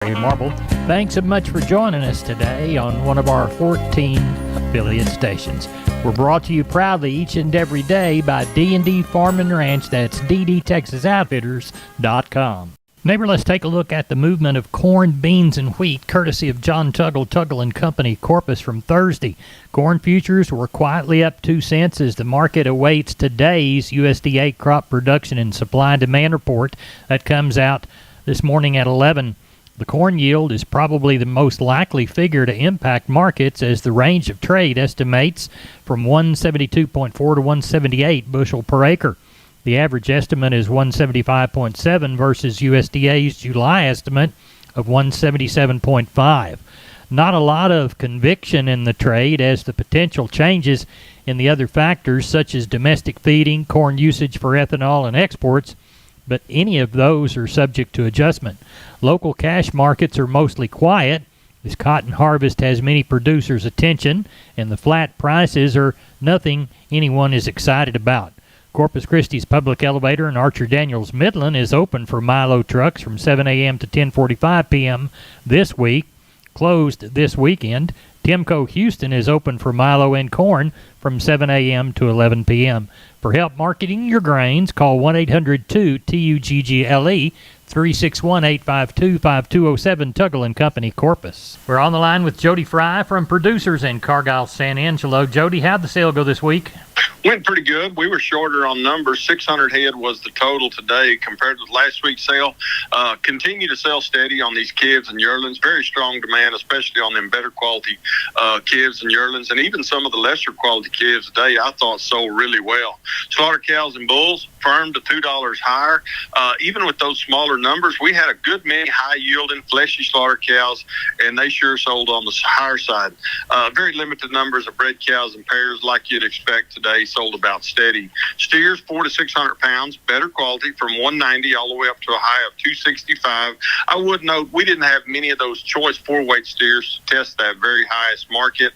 Marble. Thanks so much for joining us today on one of our 14 affiliate stations. We're brought to you proudly each and every day by D&D Farm and Ranch. That's ddtexasoutfitters.com. Neighbor, let's take a look at the movement of corn, beans, and wheat, courtesy of John Tuggle & Company, Corpus, from Thursday. Corn futures were quietly up 2 cents as the market awaits today's USDA crop production and supply and demand report that comes out this morning at 11. The corn yield is probably the most likely figure to impact markets, as the range of trade estimates from 172.4 to 178 bushel per acre. The average estimate is 175.7 versus USDA's July estimate of 177.5. Not a lot of conviction in the trade, as the potential changes in the other factors such as domestic feeding, corn usage for ethanol, and exports, but any of those are subject to adjustment. Local cash markets are mostly quiet. This cotton harvest has many producers' attention, and the flat prices are nothing anyone is excited about. Corpus Christi's public elevator in Archer Daniels Midland is open for Milo trucks from 7 a.m. to 10:45 p.m. this week, closed this weekend. Timco Houston is open for Milo and corn from 7 a.m. to 11 p.m. For help marketing your grains, call 1-800-2-TUGGLE, 361-852-5207, Tuggle & Company, Corpus. We're on the line with Jody Fry from Producers in Cargyle, San Angelo. Jody, how'd the sale go this week? Went pretty good. We were shorter on numbers. 600 head was the total today compared to last week's sale. Continue to sell steady on these calves and yearlings. Very strong demand, especially on them better quality calves and yearlings, and even some of the lesser quality calves today I thought sold really well. Slaughter cows and bulls firm to $2 higher. Even with those smaller numbers, we had a good many high-yielding, fleshy slaughter cows, and they sure sold on the higher side. Very limited numbers of bred cows and pairs, like you'd expect today, sold about steady. Steers, 400 to 600 pounds, better quality, from 190 all the way up to a high of 265. I would note we didn't have many of those choice 4-weight steers to test that very highest market.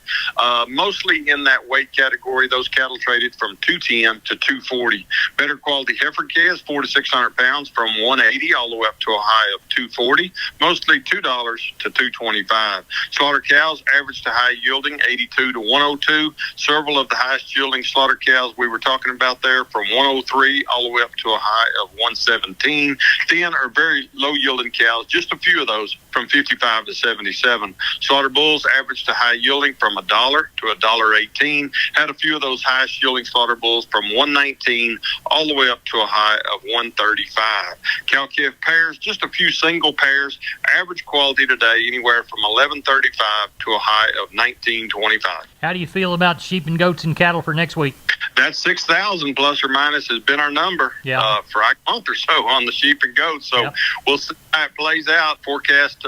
Mostly in that weight category, those cattle traded from 210 to 240. Better quality heifer calves, 400 to 600 pounds, from 180 all the way up to a high of 240, mostly $2 to $2.25. Slaughter cows, average to high yielding, 82 to 102. Several of the highest yielding slaughter cows we were talking about there, from 103 all the way up to a high of 117. Thin or very low yielding cows, just a few of those, from 55 to 77. Slaughter bulls, average to high yielding, from $1 to $1.18. Had a few of those highest yielding slaughter bulls from 119 all the way up to a high of 135. Cow calf pairs, just a few single pairs, average quality today anywhere from 1135 to a high of 1925. How do you feel about sheep and goats and cattle for next week? That 6,000 plus or minus has been our number for a month or so on the sheep and goats. So we'll see how it plays out. Forecast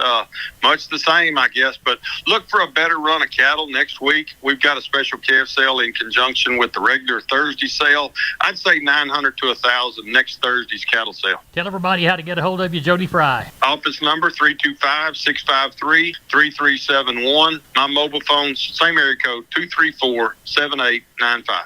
much the same, I guess. But look for a better run of cattle next week. We've got a special calf sale in conjunction with the regular Thursday sale. I'd say 900 to 1,000 next Thursday's cattle sale. Tell everybody how to get a hold of you, Jody Fry. Office number 325-653-3371. My mobile phone, same area code, 234-7895.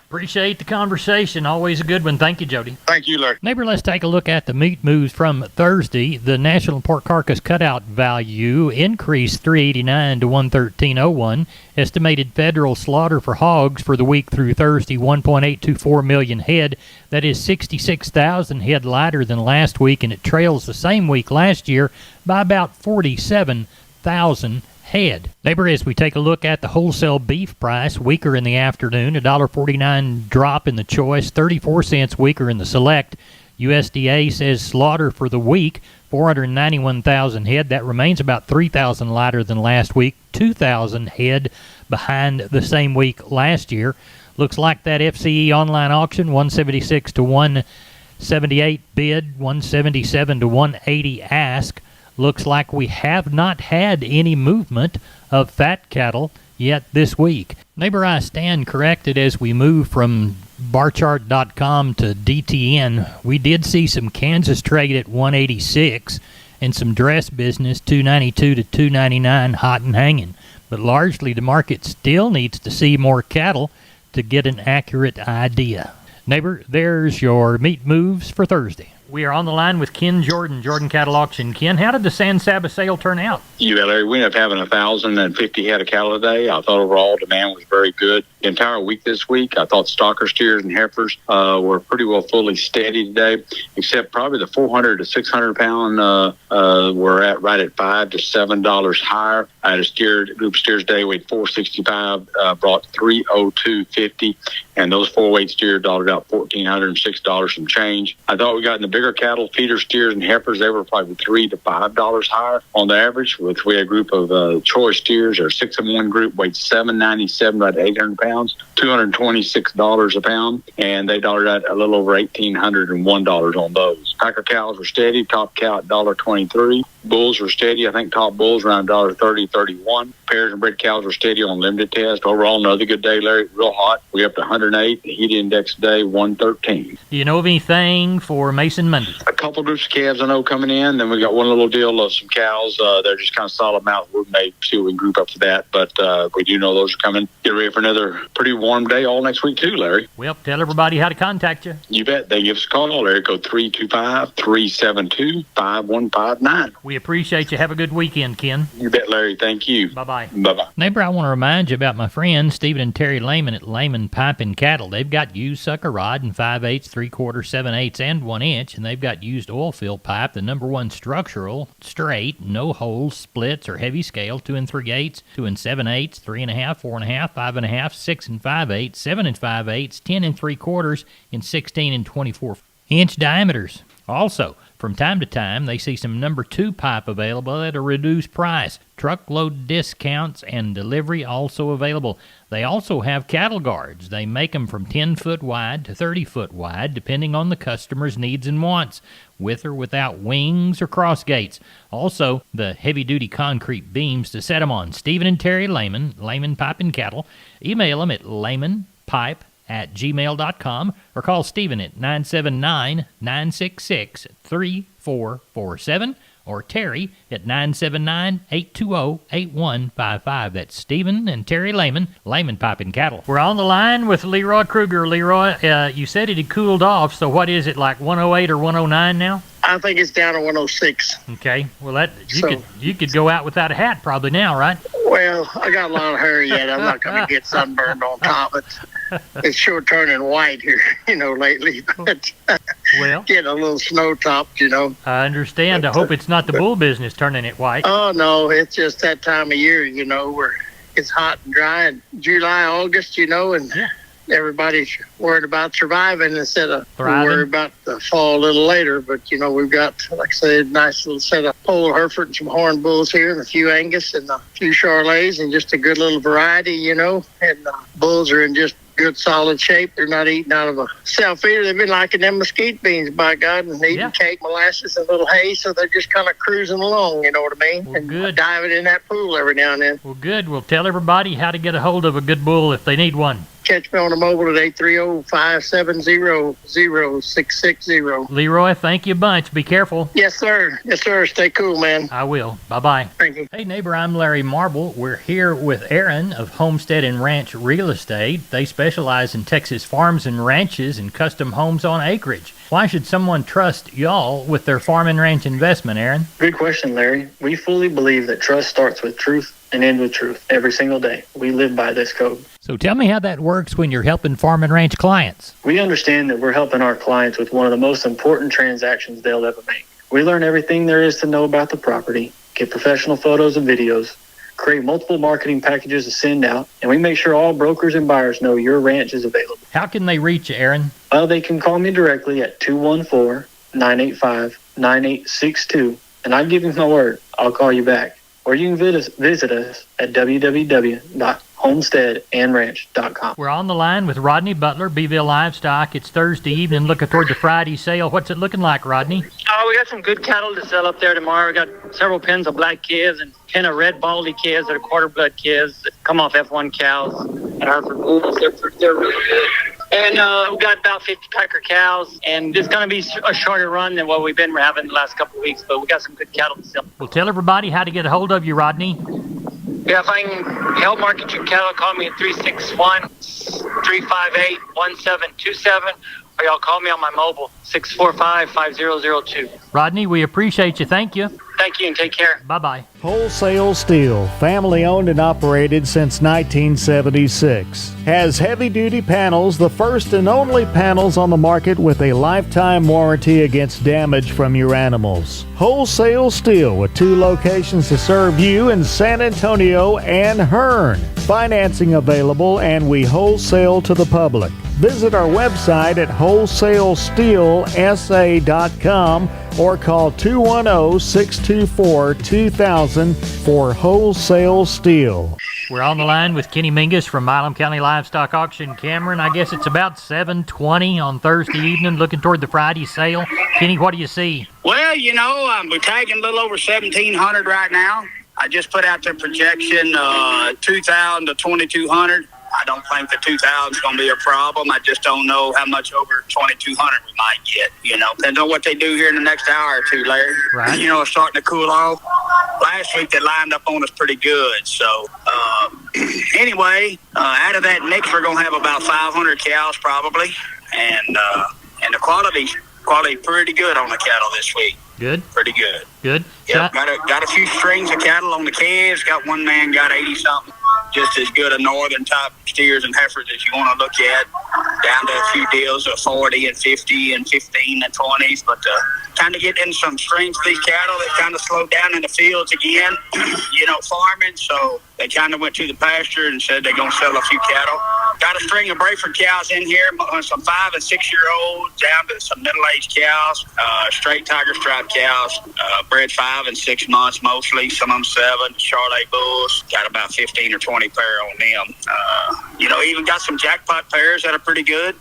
Appreciate the conversation. Always a good one. Thank you, Jody. Thank you, Larry. Neighbor, let's take a look at the meat moves from Thursday. The national pork carcass cutout value increased $3.89 to $113.01. Estimated federal slaughter for hogs for the week through Thursday, 1.824 million head. That is 66,000 head lighter than last week, and it trails the same week last year by about 47,000 head. Neighbor, as we take a look at the wholesale beef price, weaker in the afternoon, $1.49 drop in the choice, 34 cents weaker in the select. USDA says slaughter for the week, 491,000 head. That remains about 3,000 lighter than last week, 2,000 head behind the same week last year. Looks like that FCE online auction, 176 to 178 bid, 177 to 180 ask. Looks like we have not had any movement of fat cattle yet this week. Neighbor, I stand corrected as we move from barchart.com to DTN. We did see some Kansas trade at 186 and some dress business 292 to 299 hot and hanging. But largely the market still needs to see more cattle to get an accurate idea. Neighbor, there's your meat moves for Thursday. We are on the line with Ken Jordan, Jordan Cattle Auction. Ken, how did the San Saba sale turn out? You bet, Larry. We ended up having 1,050 head of cattle today. I thought overall demand was very good. The entire week this week, I thought stocker steers and heifers were pretty well fully steady today, except probably the 400 to 600 pound were at right at $5 to $7 higher. I had a group of steers today weighed 465, brought 302.50, and those 4-weight steers dollared out $1,406 some change. I thought we got in the bigger cattle, feeder steers and heifers, they were probably $3 to $5 higher on the average. We had a group of choice steers, or 6-in-1 group, weighed 797, about 800 pounds, $226 a pound, and they dollared out a little over $1,801 on those. Packer cows were steady, top cow at $1.23. Bulls were steady. I think top bulls around $1.30, $1.31. Pairs and bred cows were steady on limited test. Overall, another good day, Larry. Real hot. We up to 108. The heat index today, 113. Do you know of anything for Mason Monday? A couple groups of calves I know coming in. Then we got one little deal of some cows. They're just kind of solid mouth. We may see what we can group up for that. But we do know those are coming. Get ready for another pretty warm day all next week too, Larry. Well, tell everybody how to contact you. You bet. They give us a call. Area code 325-372-5159. We appreciate you. Have a good weekend, Ken. You bet, Larry. Thank you. Bye-bye. Bye-bye. Neighbor, I want to remind you about my friends Stephen and Terry Lehman at Lehman Pipe and Cattle. They've got used sucker rod in 5/8, 3/4, 7/8, and 1 inch, and they've got used oil field pipe, the #1 structural, straight, no holes, splits, or heavy scale, 2 3/8, 2 7/8, 3.5, 4.5, 5.5, 6 5/8, 7 5/8, 10 3/4, and 16 and 24-inch diameters. Also, from time to time, they see some #2 pipe available at a reduced price. Truckload discounts and delivery also available. They also have cattle guards. They make them from 10-foot wide to 30-foot wide, depending on the customer's needs and wants, with or without wings or cross gates. Also, the heavy-duty concrete beams to set them on. Stephen and Terry Lehman, Lehman Pipe and Cattle. Email them at lehmanpipe@gmail.com or call Stephen at 979-966-3447 or Terry at 979-820-8155. That's Stephen and Terry Lehman, Lehman Pipe and Cattle. We're on the line with Leroy Kruger. Leroy, you said it had cooled off, so what is it, like 108 or 109 now? I think it's down to 106. Okay, well you could go out without a hat probably now, right? Well, I got a lot of hair yet. I'm not going to get sunburned on top. It's sure turning white here, lately. But well, getting a little snow topped, I understand. I hope it's not the bull business turning it white. Oh, no, it's just that time of year, where it's hot and dry in July, August, and everybody's worried about surviving instead of worried about the fall a little later. But, we've got, like I said, a nice little set of Polar Hereford and some horn bulls here and a few Angus and a few Charolais and just a good little variety, and the bulls are in just good solid shape. They're not eating out of a self-feeder. They've been liking them mesquite beans, by God, and eating cake, molasses, and a little hay, so they're just kind of cruising along, you know what I mean? Well, and good. Diving in that pool every now and then. Well, good. Well, tell everybody how to get a hold of a good bull if they need one. Catch me on the mobile at 830-570-0660. Leroy, thank you a bunch. Be careful. Yes, sir. Yes, sir. Stay cool, man. I will. Bye-bye. Thank you. Hey, neighbor, I'm Larry Marble. We're here with Aaron of Homestead and Ranch Real Estate. They specialize in Texas farms and ranches and custom homes on acreage. Why should someone trust y'all with their farm and ranch investment, Aaron? Good question, Larry. We fully believe that trust starts with truth and ends with truth every single day. We live by this code. So tell me how that works when you're helping farm and ranch clients. We understand that we're helping our clients with one of the most important transactions they'll ever make. We learn everything there is to know about the property, get professional photos and videos, create multiple marketing packages to send out, and we make sure all brokers and buyers know your ranch is available. How can they reach you, Aaron? Well, they can call me directly at 214-985-9862, and I give you my word, I'll call you back. Or you can visit us at www.homesteadandranch.com. We're on the line with Rodney Butler, Beeville Livestock. It's Thursday evening, looking toward the Friday sale. What's it looking like, Rodney? Oh, we got some good cattle to sell up there tomorrow. We got several pens of black calves and 10 of red baldy calves that are quarter blood calves that come off F1 cows and are for bulls. They're really good. And we got about 50 Packer cows, and it's going to be a shorter run than what we've been having the last couple of weeks, but we got some good cattle to sell. Well, tell everybody how to get a hold of you, Rodney. Yeah, if I can help market your cattle, call me at 361-358-1727, or y'all call me on my mobile, 645-5002. Rodney, we appreciate you. Thank you. Thank you and take care. Bye-bye. Wholesale Steel, family owned and operated since 1976. Has heavy-duty panels, the first and only panels on the market with a lifetime warranty against damage from your animals. Wholesale Steel with 2 locations to serve you in San Antonio and Hearn. Financing available, and we wholesale to the public. Visit our website at wholesalesteelsa.com or call 210-624-2000 for Wholesale Steel. We're on the line with Kenny Mingus from Milam County Livestock Auction, Cameron. I guess it's about 7:20 on Thursday evening, looking toward the Friday sale. Kenny, what do you see? Well, we're tagging a little over 1,700 right now. I just put out the projection, 2,000 to 2,200. I don't think the 2,000 is going to be a problem. I just don't know how much over 2,200 we might get. Depends on what they do here in the next hour or two, Larry. Right. It's starting to cool off. Last week they lined up on us pretty good. So, anyway, out of that mix, we're going to have about 500 cows probably. And the quality pretty good on the cattle this week. Good. Pretty good. Good. Yep, got a few strings of cattle on the calves. Got one man got 80-something. Just as good a northern type steers and heifers as you want to look at. Down to a few deals of 40 and 50 and 15 and 20s. But kind of getting some strings for these cattle that kind of slowed down in the fields again, farming. So they kind of went to the pasture and said they're going to sell a few cattle. Got a string of Brayford cows in here, some 5 and 6 year olds down to some middle-aged cows, straight tiger stripe cows, bred 5 and 6 months mostly, some of them 7, Charolais bulls, got about 15 or 20 pair on them. Even got some jackpot pairs that are pretty good.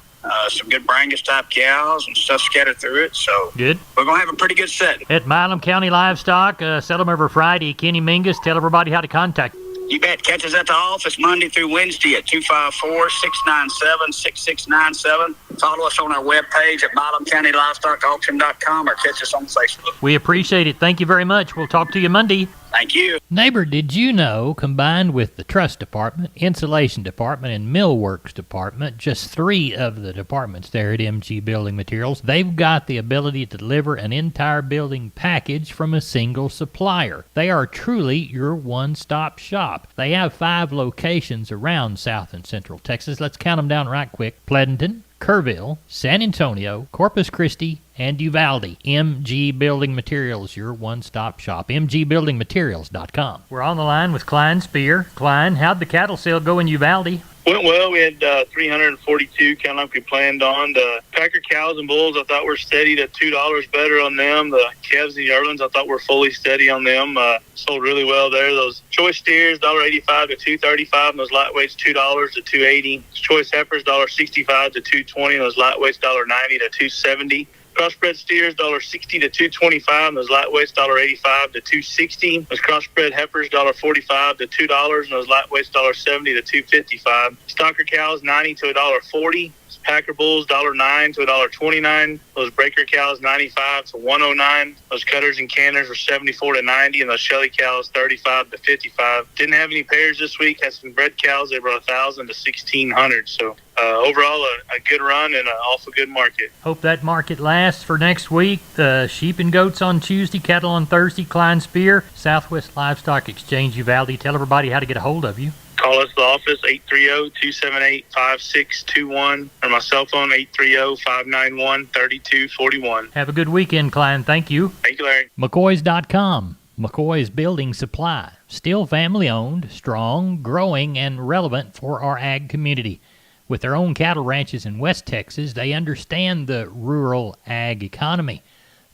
Some good Brangus type cows and stuff scattered through it. So good. We're going to have a pretty good set. At Milam County Livestock, sell them every Friday. Kenny Mingus, tell everybody how to contact you. You bet. Catch us at the office Monday through Wednesday at 254-697-6697. Follow us on our webpage at MilamCountyLivestockAuction.com or catch us on Facebook. We appreciate it. Thank you very much. We'll talk to you Monday. Thank you. Neighbor, did you know, combined with the truss department, insulation department, and millworks department, just 3 of the departments there at MG Building Materials, they've got the ability to deliver an entire building package from a single supplier. They are truly your one-stop shop. They have 5 locations around South and Central Texas. Let's count them down right quick. Pleasanton, Kerrville, San Antonio, Corpus Christi, and Uvalde. MG Building Materials, your one-stop shop. MGBuildingMaterials.com. We're on the line with Klein Spear. Klein, how'd the cattle sale go in Uvalde? Went well. We had 342, kind of like we planned on. The Packer cows and bulls, I thought were steady to $2 better on them. The calves and yearlings, I thought were fully steady on them. Sold really well there. Those choice steers, $1.85 to $2.35, and those lightweights, $2 to $2.80. Choice heifers, $1.65 to $2.20, and those lightweights, $1.90 to $2.70. Crossbred steers, $1.60 to $2.25, and those lightweights, $1.85 to $2.60. Those crossbred heifers, $1.45 to $2, and those lightweights, $1.70 to $2.55. Stocker cows, $90 to $1.40. Packer bulls, $1.09 to $1.29. Those breaker cows, $95 to $1.09. Those cutters and canners were $74 to $90, and those Shelly cows, $35 to $55. Didn't have any pairs this week. Had some bred cows. They were $1,000 to $1,600. So overall, a good run and an awful good market. Hope that market lasts for next week. Sheep and goats on Tuesday, cattle on Thursday. Klein Spear, Southwest Livestock Exchange, Uvalde. Tell everybody how to get a hold of you. Call us at the office, 830-278-5621, or my cell phone, 830-591-3241. Have a good weekend, Klein. Thank you. Thank you, Larry. McCoys.com. McCoy's Building Supply. Still family-owned, strong, growing, and relevant for our ag community. With their own cattle ranches in West Texas, they understand the rural ag economy.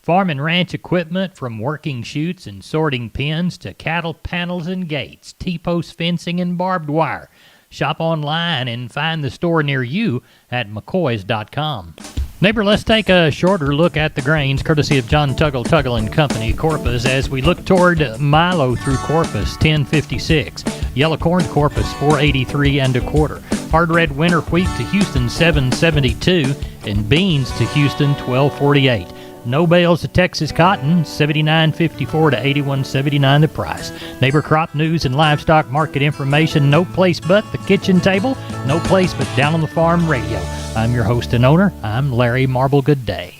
Farm and ranch equipment from working chutes and sorting pens to cattle panels and gates, T-post fencing and barbed wire. Shop online and find the store near you at McCoys.com. Neighbor, let's take a shorter look at the grains, courtesy of John Tuggle and Company, Corpus, as we look toward Milo through Corpus, 1056. Yellow corn Corpus, 483 1/4. Hard red winter wheat to Houston, 772, and beans to Houston, 1248. No bales of Texas cotton, $79.54 to $81.79 the price. Neighbor crop news and livestock market information, no place but the kitchen table, no place but Down on the Farm radio. I'm your host and owner. I'm Larry Marble. Good day.